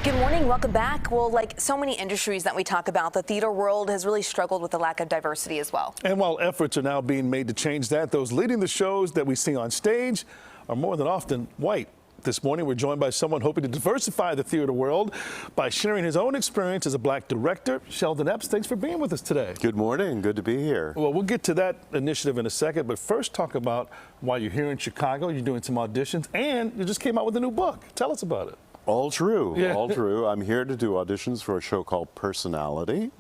Good morning, welcome back. Well, like so many industries that we talk about, the theater world has really struggled with the lack of diversity as well. And while efforts are now being made to change that, those leading the shows that we see on stage are more than often white. This morning, we're joined by someone hoping to diversify the theater world by sharing his own experience as a black director. Sheldon Epps, thanks for being with us today. Good morning, good to be here. Well, we'll get to that initiative in a second, but first talk about why you're here in Chicago. You're doing some auditions, and you just came out with a new book. Tell us about it. All true, Yeah. all true. I'm here to do auditions for a show called Personality,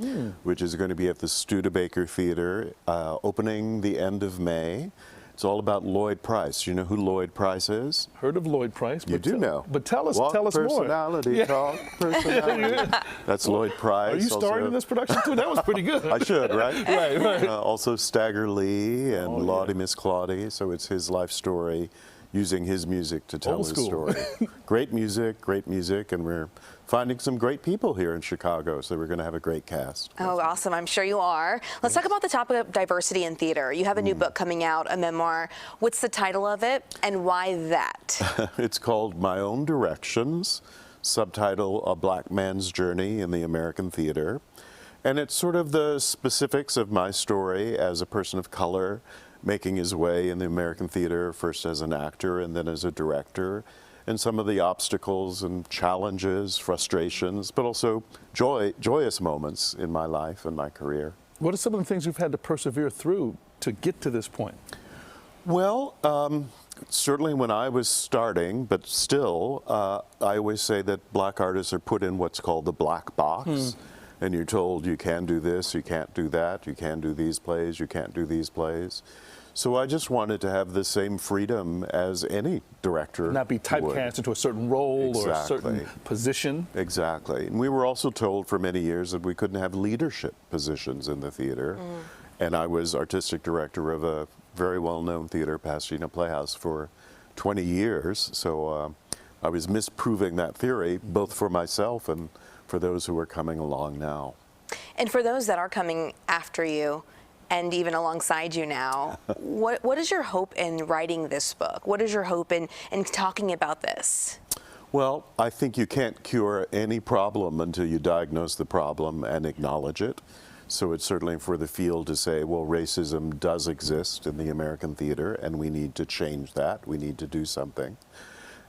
which is going to be at the Studebaker Theater, opening the end of May. It's all about Lloyd Price. You know who Lloyd Price is? Heard of Lloyd Price. You do know. But tell us Walk more. personality, Yeah. talk personality. That's Lloyd Price. Are you starring in this production too? That was pretty good. I should, right? Right. Also Stagger Lee and Lottie Miss Claudie. So it's his life story, using his music to tell Old his school. story. Great music, and we're finding some great people here in Chicago, so we're going to have a great cast. Oh, awesome. I'm sure you are. Let's talk about the topic of diversity in theater. You have a new book coming out, a memoir. What's the title of it, and why that? It's called My Own Directions, subtitle A Black Man's Journey in the American Theater. And it's sort of the specifics of my story as a person of color, making his way in the American theater, first as an actor and then as a director, and some of the obstacles and challenges, frustrations, but also joyous moments in my life and my career. What are some of the things you've had to persevere through to get to this point? Well, certainly when I was starting, but still, I always say that black artists are put in what's called the black box. And you're told you can do this, you can't do that, you can do these plays, you can't do these plays. So I just wanted to have the same freedom as any director Not be typecast into a certain role or a certain position. Exactly. And we were also told for many years that we couldn't have leadership positions in the theater. And I was artistic director of a very well-known theater, Pasadena Playhouse, for 20 years. So I was misproving that theory, both for myself and for those who are coming along now. And for those that are coming after you, and even alongside you now, what is your hope in writing this book? What is your hope in talking about this? Well, I think you can't cure any problem until you diagnose the problem and acknowledge it. So it's certainly for the field to say, well, racism does exist in the American theater, and we need to change that. We need to do something.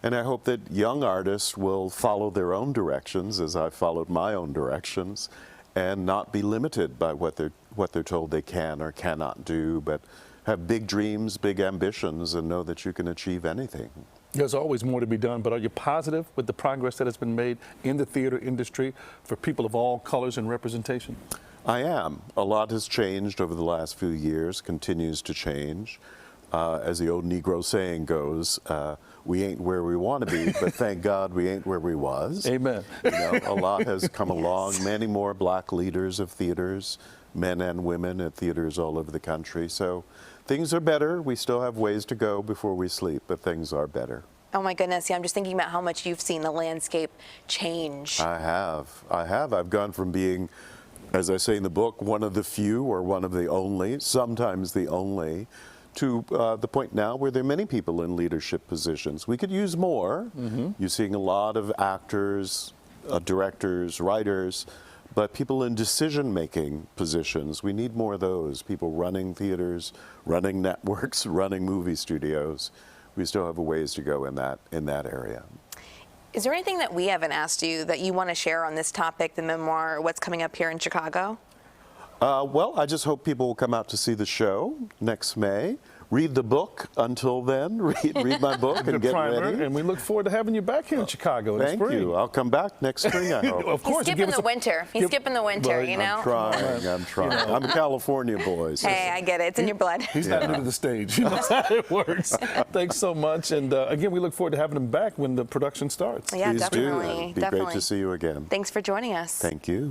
And I hope that young artists will follow their own directions, as I've followed my own directions, and not be limited by what they're told they can or cannot do, but have big dreams, big ambitions, and know that you can achieve anything. There's always more to be done, but are you positive with the progress that has been made in the theater industry for people of all colors and representation? I am. A lot has changed over the last few years, continues to change. As the old Negro saying goes, we ain't where we want to be, but thank God we ain't where we was. Amen. You know, a lot has come along, many more black leaders of theaters, men and women at theaters all over the country. So things are better. We still have ways to go before we sleep, but things are better. Oh my goodness, yeah, I'm just thinking about how much you've seen the landscape change. I have. I've gone from being, as I say in the book, one of the few or one of the only, sometimes the only, to the point now where there are many people in leadership positions. We could use more. You're seeing a lot of actors, directors, writers, but people in decision-making positions. We need more of those, people running theaters, running networks, running movie studios. We still have a ways to go in that area. Is there anything that we haven't asked you that you want to share on this topic, the memoir, or what's coming up here in Chicago? Well, I just hope people will come out to see the show next May. Read the book until then. Read my book and get ready. And we look forward to having you back here in Chicago in spring. Thank you. I'll come back next spring, I hope. Of course. He's skipping the winter. He's skipping the winter, you know? I'm trying. I'm a California boy. So. Hey, I get it. It's in your blood. He's not new to the stage. He knows how it works. Thanks so much. And again, we look forward to having him back when the production starts. Yeah, Please definitely. do. It'd be great to see you again. Thanks for joining us. Thank you.